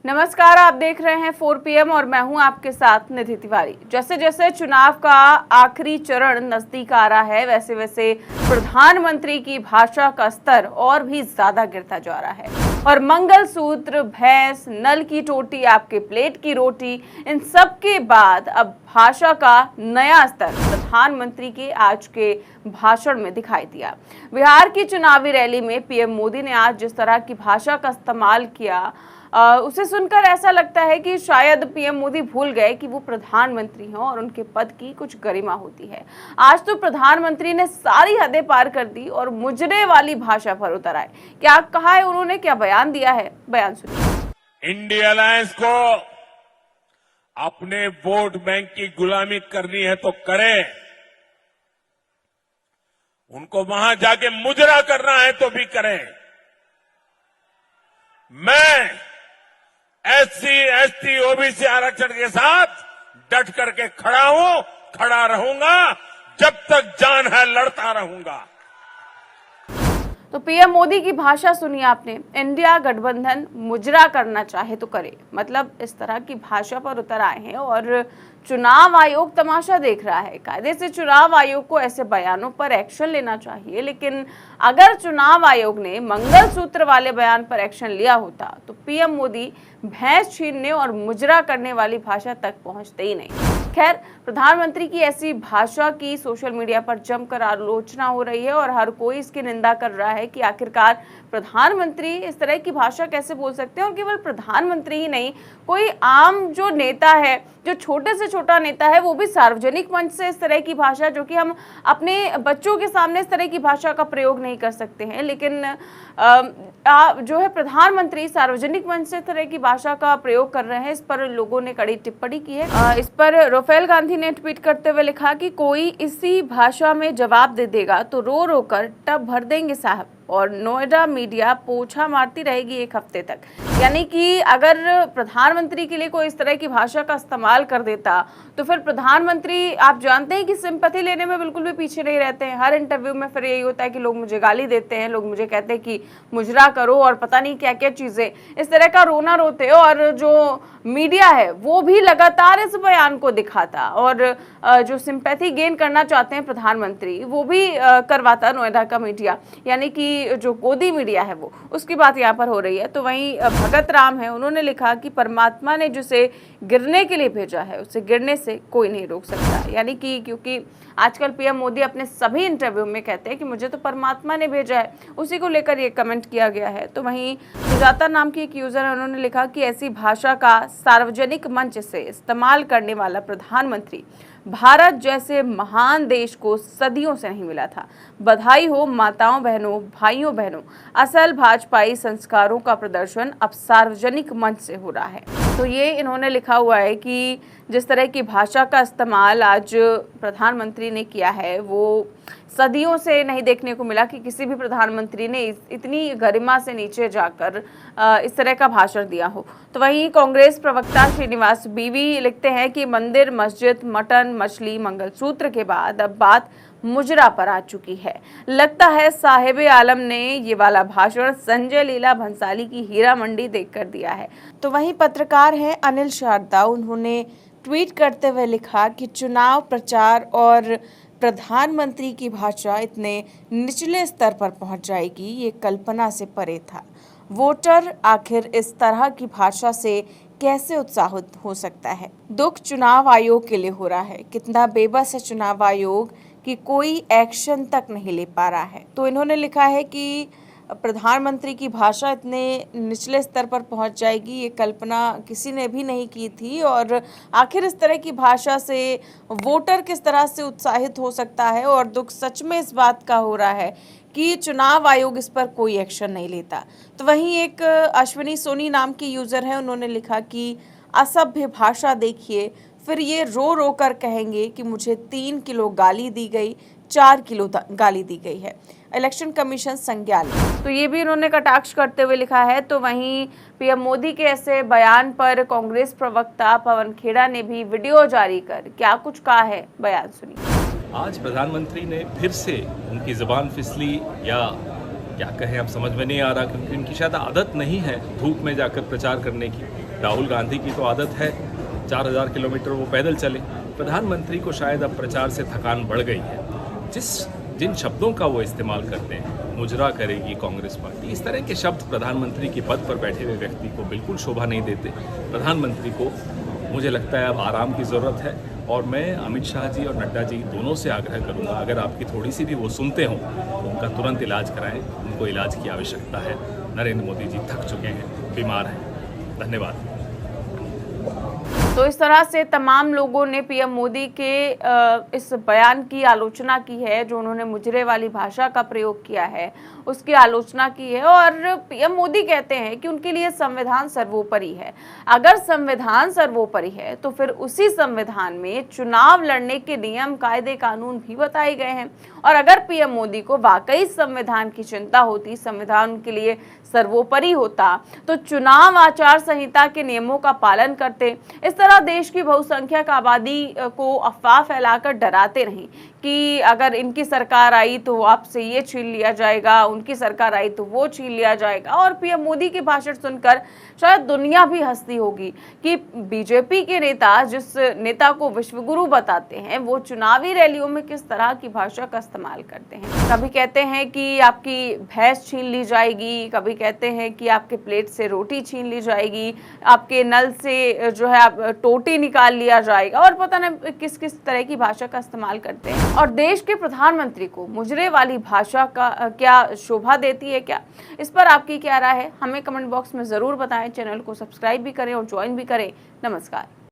नमस्कार, आप देख रहे हैं 4 PM और मैं हूं आपके साथ निधि तिवारी। जैसे जैसे चुनाव का आखिरी चरण नजदीक आ रहा है, वैसे वैसे प्रधानमंत्री की भाषा का स्तर और भी ज्यादा गिरता जा रहा है और मंगलसूत्र, भैंस, नल की टोटी, आपके प्लेट की रोटी, इन सब के बाद अब भाषा का नया स्तर प्रधानमंत्री के आज के भाषण में दिखाई दिया। बिहार की चुनावी रैली में पीएम मोदी ने आज जिस तरह की भाषा का इस्तेमाल किया, उसे सुनकर ऐसा लगता है कि शायद पीएम मोदी भूल गए कि वो प्रधानमंत्री हैं और उनके पद की कुछ गरिमा होती है। आज तो प्रधानमंत्री ने सारी हदें पार कर दी और मुजरे वाली भाषा पर उतर आए। क्या कहा है उन्होंने, क्या बयान दिया है, बयान सुनिए। इंडिया अलायंस को अपने वोट बैंक की गुलामी करनी है तो करें, उनको वहां जाके मुजरा करना है तो भी करें। मैं एससी, एसटी, ओबीसी आरक्षण के साथ डट करके खड़ा हूं, खड़ा रहूंगा, जब तक जान है लड़ता रहूंगा। तो पीएम मोदी की भाषा सुनिए आपने। इंडिया गठबंधन मुजरा करना चाहे तो करे, मतलब इस तरह की भाषा पर उतर आए हैं और चुनाव आयोग तमाशा देख रहा है। कायदे से चुनाव आयोग को ऐसे बयानों पर एक्शन लेना चाहिए, लेकिन अगर चुनाव आयोग ने मंगलसूत्र वाले बयान पर एक्शन लिया होता तो पीएम मोदी भैंस छीनने और मुजरा करने वाली भाषा तक पहुंचते ही नहीं। खैर, प्रधानमंत्री की ऐसी भाषा की सोशल मीडिया पर जमकर आलोचना हो रही है और हर कोई इसकी निंदा कर रहा है कि आखिरकार प्रधानमंत्री इस तरह की भाषा कैसे बोल सकते हैं। और केवल प्रधानमंत्री ही नहीं, कोई आम जो नेता है, जो छोटे से छोटा नेता है, वो भी सार्वजनिक मंच से इस तरह की भाषा, जो कि हम अपने बच्चों के सामने इस तरह की भाषा का प्रयोग नहीं कर सकते हैं, लेकिन जो है प्रधानमंत्री सार्वजनिक मंच से इस तरह की भाषा का प्रयोग कर रहे हैं। इस पर लोगों ने कड़ी टिप्पणी की है। इस पर राफेल गांधी ने ट्वीट करते हुए लिखा कि कोई इसी भाषा में जवाब दे देगा तो रो रो कर टब भर देंगे साहब, और नोएडा मीडिया पोछा मारती रहेगी 1 हफ्ते तक। यानी कि अगर प्रधानमंत्री के लिए कोई इस तरह की भाषा का इस्तेमाल कर देता तो फिर प्रधानमंत्री, आप जानते हैं कि सिंपैथी लेने में बिल्कुल भी पीछे नहीं रहते हैं। हर इंटरव्यू में फिर यही होता है कि लोग मुझे गाली देते हैं, लोग मुझे कहते हैं कि मुजरा करो और पता नहीं क्या क्या चीजें, इस तरह का रोना रोते। और जो मीडिया है वो भी लगातार इस बयान को दिखाता और जो सिंपैथी गेन करना चाहते हैं प्रधानमंत्री, वो भी करवाता नोएडा का मीडिया, यानी कि जो गोदी मीडिया है वो, उसकी बात यहाँ पर हो रही है। तो वहीं भगत राम है, उन्होंने लिखा कि परमात्मा ने जिसे गिरने के लिए भेजा है उसे गिरने से कोई नहीं रोक सकता। यानी कि क्योंकि आजकल पीएम मोदी अपने सभी इंटरव्यू में कहते हैं कि मुझे तो परमात्मा ने भेजा है, उसी को लेकर ये कमेंट किया गया है। तो वहीं सुजाता नाम की एक यूजर है, उन्होंने लिखा कि ऐसी भाषा का सार्वजनिक मंच से इस्तेमाल करने वाला प्रधानमंत्री भारत जैसे महान देश को सदियों से नहीं मिला था। बधाई हो माताओं बहनों, भाइयों बहनों, असल भाजपाई संस्कारों का प्रदर्शन अब सार्वजनिक मंच से हो रहा है। तो ये इन्होंने लिखा हुआ है कि जिस तरह की भाषा का इस्तेमाल आज प्रधानमंत्री ने किया है, वो सदियों से नहीं देखने को मिला कि किसी भी प्रधानमंत्री ने इतनी गरिमा से नीचे जाकर इस तरह का भाषण दिया हो। तो वहीं कांग्रेस प्रवक्ता श्रीनिवास बीवी लिखते हैं कि मंदिर, मस्जिद, मटन, मछली, मंगलसूत्र के बाद अब बात मुजरा पर आ चुकी है। लगता है साहिब आलम ने ये वाला भाषण संजय लीला भंसाली की हीरा मंडी देखकर दिया है। तो वहीं पत्रकार हैं अनिल शारदा, उन्होंने ट्वीट करते हुए लिखा कि चुनाव प्रचार और प्रधानमंत्री की भाषा इतने निचले स्तर पर पहुंच जाएगी, ये कल्पना से परे था। वोटर आखिर इस तरह की भाषा से कैसे उत्साहित हो सकता है। दुख चुनाव आयोग के लिए हो रहा है। कितना बेबस है चुनाव आयोग कि कोई एक्शन तक नहीं ले पा रहा है। तो इन्होंने लिखा है कि प्रधानमंत्री की भाषा इतने निचले स्तर पर पहुंच जाएगी, ये कल्पना किसी ने भी नहीं की थी। और आखिर इस तरह की भाषा से वोटर किस तरह से उत्साहित हो सकता है। और दुख सच में इस बात का हो रहा है कि चुनाव आयोग इस पर कोई एक्शन नहीं लेता। तो वहीं एक अश्विनी सोनी नाम की यूजर है, उन्होंने लिखा कि असभ्य भाषा देखिए, फिर ये रो रो कर कहेंगे कि मुझे 3 किलो गाली दी गई, 4 किलो गाली दी गई है, इलेक्शन कमीशन संज्ञान। तो ये भी इन्होंने कटाक्ष करते हुए लिखा है। तो वहीं पीएम मोदी के ऐसे बयान पर कांग्रेस प्रवक्ता पवन खेड़ा ने भी वीडियो जारी कर क्या कुछ कहा है, बयान सुनिए। आज प्रधानमंत्री ने फिर से उनकी ज़बान फिसली या क्या कहें अब समझ में नहीं आ रहा, क्योंकि इनकी शायद आदत नहीं है धूप में जाकर प्रचार करने की। राहुल गांधी की तो आदत है 4000 किलोमीटर वो पैदल चले। प्रधानमंत्री को शायद अब प्रचार से थकान बढ़ गई है। जिन शब्दों का वो इस्तेमाल करते हैं, मुजरा करेगी कांग्रेस पार्टी, इस तरह के शब्द प्रधानमंत्री के पद पर बैठे हुए व्यक्ति को बिल्कुल शोभा नहीं देते। प्रधानमंत्री को मुझे लगता है अब आराम की ज़रूरत है, और मैं अमित शाह जी और नड्डा जी दोनों से आग्रह करूंगा, अगर आपकी थोड़ी सी भी वो सुनते हों तो उनका तुरंत इलाज कराएं। उनको इलाज की आवश्यकता है। नरेंद्र मोदी जी थक चुके हैं, बीमार हैं। धन्यवाद। तो इस तरह से तमाम लोगों ने पीएम मोदी के इस बयान की आलोचना की है, जो उन्होंने मुजरे वाली भाषा का प्रयोग किया है उसकी आलोचना की है। और पीएम मोदी कहते हैं कि उनके लिए संविधान सर्वोपरि है। अगर संविधान सर्वोपरि है तो फिर उसी संविधान में चुनाव लड़ने के नियम, कायदे, कानून भी बताए गए हैं। और अगर पीएम मोदी को वाकई संविधान की चिंता होती, संविधान उनके लिए सर्वोपरि होता, तो चुनाव आचार संहिता के नियमों का पालन करते। इस तरह देश की बहुसंख्यक आबादी को अफवाह फैलाकर डराते नहीं कि अगर इनकी सरकार आई तो आपसे ये छीन लिया जाएगा, उनकी सरकार आई तो वो छीन लिया जाएगा। और पीएम मोदी के भाषण सुनकर शायद दुनिया भी हंसती होगी कि बीजेपी के नेता जिस नेता को विश्वगुरु बताते हैं, वो चुनावी रैलियों में किस तरह की भाषा का इस्तेमाल करते हैं। कभी कहते हैं कि आपकी भैंस छीन ली जाएगी, कभी कहते हैं कि आपके प्लेट से रोटी छीन ली जाएगी, आपके नल से जो है टोटी निकाल लिया जाएगा, और पता नहीं किस किस तरह की भाषा का इस्तेमाल करते हैं। और देश के प्रधानमंत्री को मुजरे वाली भाषा का क्या शोभा देती है क्या? इस पर आपकी क्या राय है? हमें कमेंट बॉक्स में जरूर बताएं। चैनल को सब्सक्राइब भी करें और ज्वाइन भी करें। नमस्कार।